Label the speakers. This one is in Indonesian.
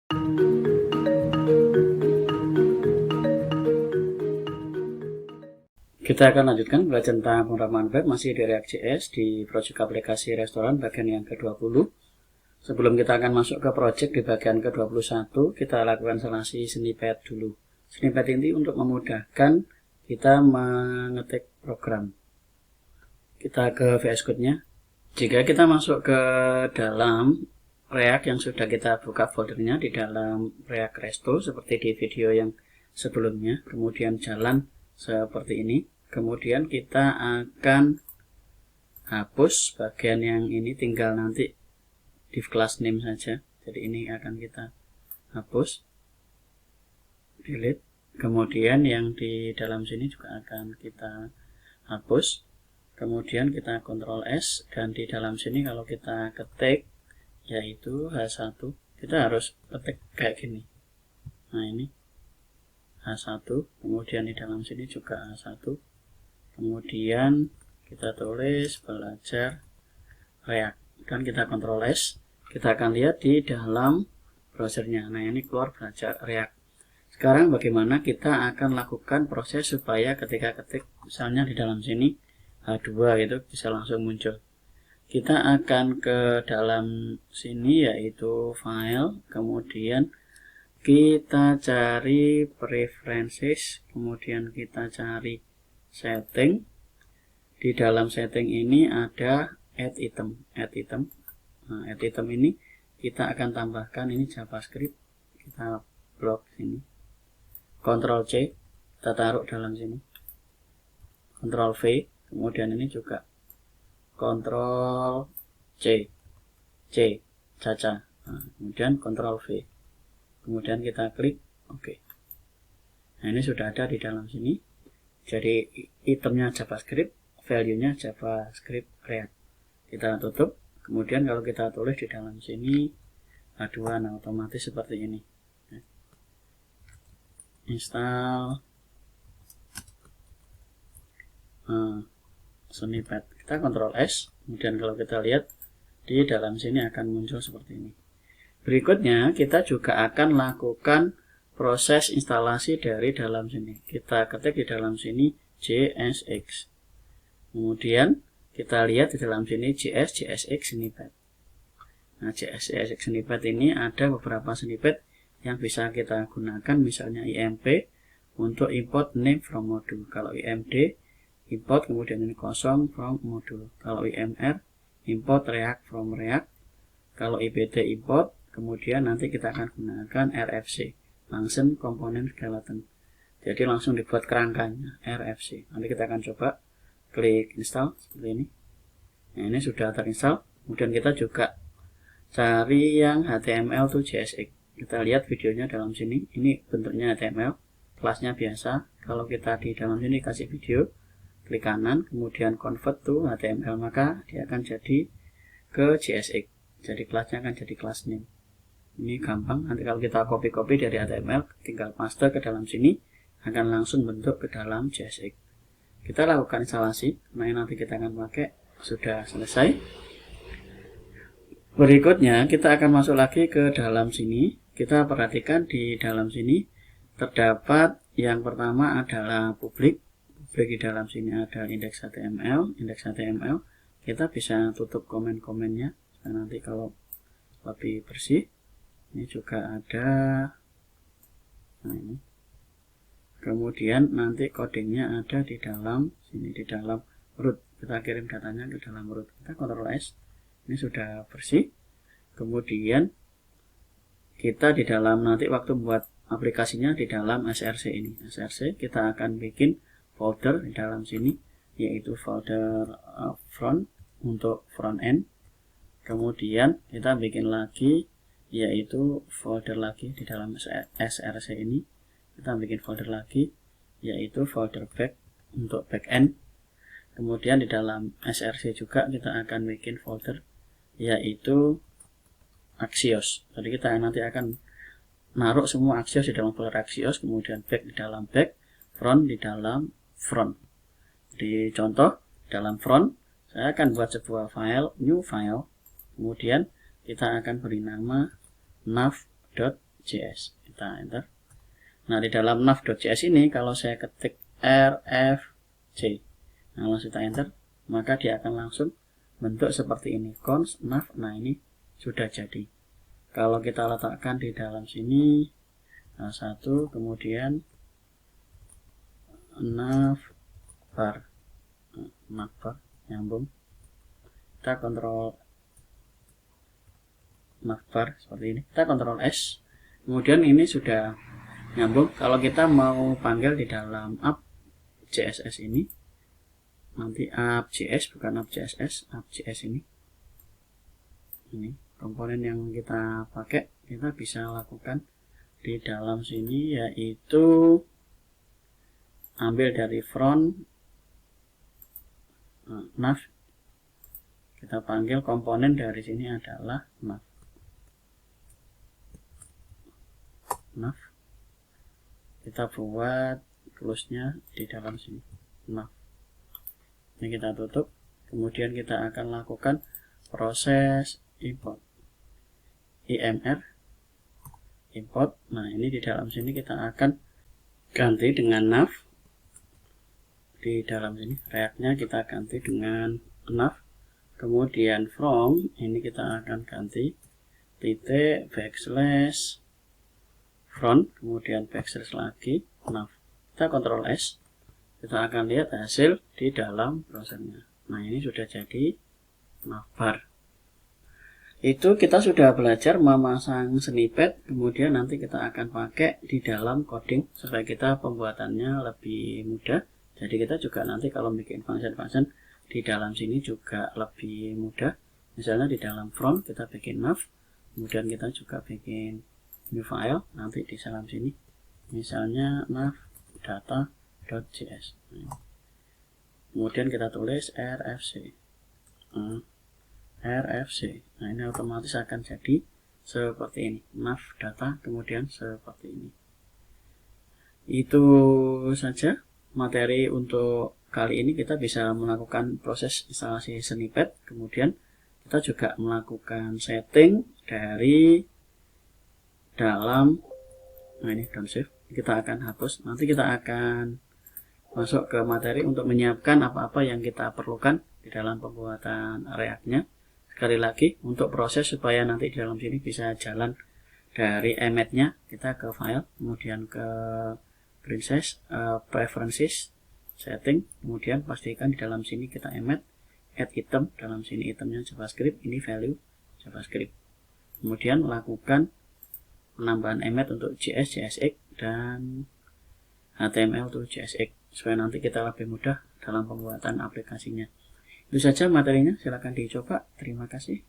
Speaker 1: Kita akan lanjutkan belajar tentang pemrograman web masih di React.js di project aplikasi restoran bagian yang ke-20. Sebelum kita akan masuk ke project di bagian ke-21, kita lakukan instalasi snippet dulu. Snippet ini untuk memudahkan kita mengetik program. Kita ke VS Code-nya. Jika kita masuk ke dalam React yang sudah kita buka foldernya di dalam React Resto seperti di video yang sebelumnya, kemudian jalan seperti ini. Kemudian kita akan hapus bagian yang ini, tinggal nanti div class name saja. Jadi ini akan kita hapus, delete. Kemudian yang di dalam sini juga akan kita hapus. Kemudian kita Ctrl S, dan di dalam sini kalau kita ketik yaitu H1, kita harus ketik kayak gini. Nah ini H1, kemudian di dalam sini juga H1. Kemudian kita tulis belajar React, dan kita Ctrl S. Kita akan lihat di dalam browsernya. Nah ini keluar belajar React. Sekarang bagaimana kita akan lakukan proses supaya ketika ketik misalnya di dalam sini H2 itu bisa langsung muncul. Kita akan ke dalam sini yaitu file, kemudian kita cari preferences, kemudian kita cari setting. Di dalam setting ini ada add item. Nah, add item ini kita akan tambahkan ini JavaScript. Kita blok sini. Ctrl C, kita taruh dalam sini. Ctrl V, kemudian ini juga Ctrl C, caca. Nah, kemudian Ctrl V. Kemudian kita klik OK. Nah, ini sudah ada di dalam sini. Jadi itemnya JavaScript, value-nya JavaScript React. Kita tutup. Kemudian kalau kita tulis di dalam sini H2, nah otomatis seperti ini. Install snippet. Kita Ctrl S. Kemudian kalau kita lihat di dalam sini akan muncul seperti ini. Berikutnya kita juga akan lakukan proses instalasi dari dalam sini. Kita ketik di dalam sini JSX. Kemudian kita lihat di dalam sini JSX snippet. Nah, JSX snippet ini ada beberapa snippet yang bisa kita gunakan, misalnya IMP untuk import name from module. Kalau IMD import kemudian ini kosong from module. Kalau IMR import React from React. Kalau IBD import, kemudian nanti kita akan gunakan RFC, langsung komponen skeleton. Jadi langsung dibuat kerangkanya RFC. Nanti kita akan coba klik install seperti ini. Nah, ini sudah terinstall. Kemudian kita juga cari yang HTML to JSX. Kita lihat videonya dalam sini. Ini bentuknya HTML, kelasnya biasa. Kalau kita di dalam sini kasih video, klik kanan, kemudian convert to HTML, maka dia akan jadi ke JSX. Jadi kelasnya akan jadi kelas name. Ini gampang. Nanti kalau kita copy dari HTML, tinggal paste ke dalam sini, akan langsung bentuk ke dalam JSX. Kita lakukan instalasi. Nah, nanti kita akan pakai. Sudah selesai. Berikutnya kita akan masuk lagi ke dalam sini. Kita perhatikan di dalam sini terdapat yang pertama adalah publik. Publik di dalam sini ada index HTML. Index HTML kita bisa tutup komen-komennya. Nah, nanti kalau lebih bersih. Ini juga ada. Nah, ini. Kemudian nanti codingnya ada di dalam sini, di dalam root. Kita kirim datanya ke dalam root. Kita Ctrl S. Ini sudah bersih. Kemudian kita di dalam nanti waktu buat aplikasinya di dalam src ini. src kita akan bikin folder di dalam sini, yaitu folder front untuk front end. Kemudian kita bikin lagi yaitu folder lagi di dalam src ini. Kita bikin folder lagi yaitu folder back untuk back end. Kemudian di dalam src juga kita akan bikin folder yaitu Axios. Jadi kita nanti akan naruh semua Axios di dalam folder Axios, kemudian back di dalam back, front di dalam front. Di contoh dalam front saya akan buat sebuah file, new file. Kemudian kita akan beri nama nav.js. nav.js. Kita enter. Nah, di dalam nav.js ini kalau saya ketik rfc, nah langsung kita enter, maka dia akan langsung bentuk seperti ini, const nav. Nah, ini sudah jadi. Kalau kita letakkan di dalam sini satu, kemudian navbar, nyambung, kita kontrol navbar seperti ini, kita kontrol S, kemudian ini sudah nyambung. Kalau kita mau panggil di dalam app.css ini, nanti app.js bukan app.css, app.js ini komponen yang kita pakai, kita bisa lakukan di dalam sini, yaitu ambil dari front nav, kita panggil komponen dari sini adalah nav, kita buat close-nya di dalam sini nav. Ini kita tutup, kemudian kita akan lakukan proses import imr import. Nah, ini di dalam sini kita akan ganti dengan nav. Di dalam sini react-nya kita ganti dengan nav, kemudian from ini kita akan ganti titik backslash front, kemudian backslash lagi nav. Kita kontrol S, kita akan lihat hasil di dalam browsernya. Nah, ini sudah jadi navbar. Itu kita sudah belajar memasang snippet, kemudian nanti kita akan pakai di dalam coding supaya kita pembuatannya lebih mudah. Jadi kita juga nanti kalau bikin function di dalam sini juga lebih mudah. Misalnya di dalam front kita bikin nav, kemudian kita juga bikin new file nanti di dalam sini, misalnya nav data.js. Kemudian kita tulis rfc. Nah, ini otomatis akan jadi seperti ini, nav data, kemudian seperti ini. Itu saja materi untuk kali ini. Kita bisa melakukan proses instalasi snippet, kemudian kita juga melakukan setting dari dalam, nah ini don't save, kita akan hapus. Nanti kita akan masuk ke materi untuk menyiapkan apa-apa yang kita perlukan di dalam pembuatan React-nya. Sekali lagi, untuk proses supaya nanti di dalam sini bisa jalan dari emmet-nya, kita ke file, kemudian ke princess, preferences, setting, kemudian pastikan di dalam sini kita emmet, add item, dalam sini itemnya JavaScript, ini value JavaScript. Kemudian lakukan penambahan emmet untuk JS, JSX, dan HTML to JSX, supaya nanti kita lebih mudah dalam pembuatan aplikasinya. Itu saja materinya, silakan dicoba. Terima kasih.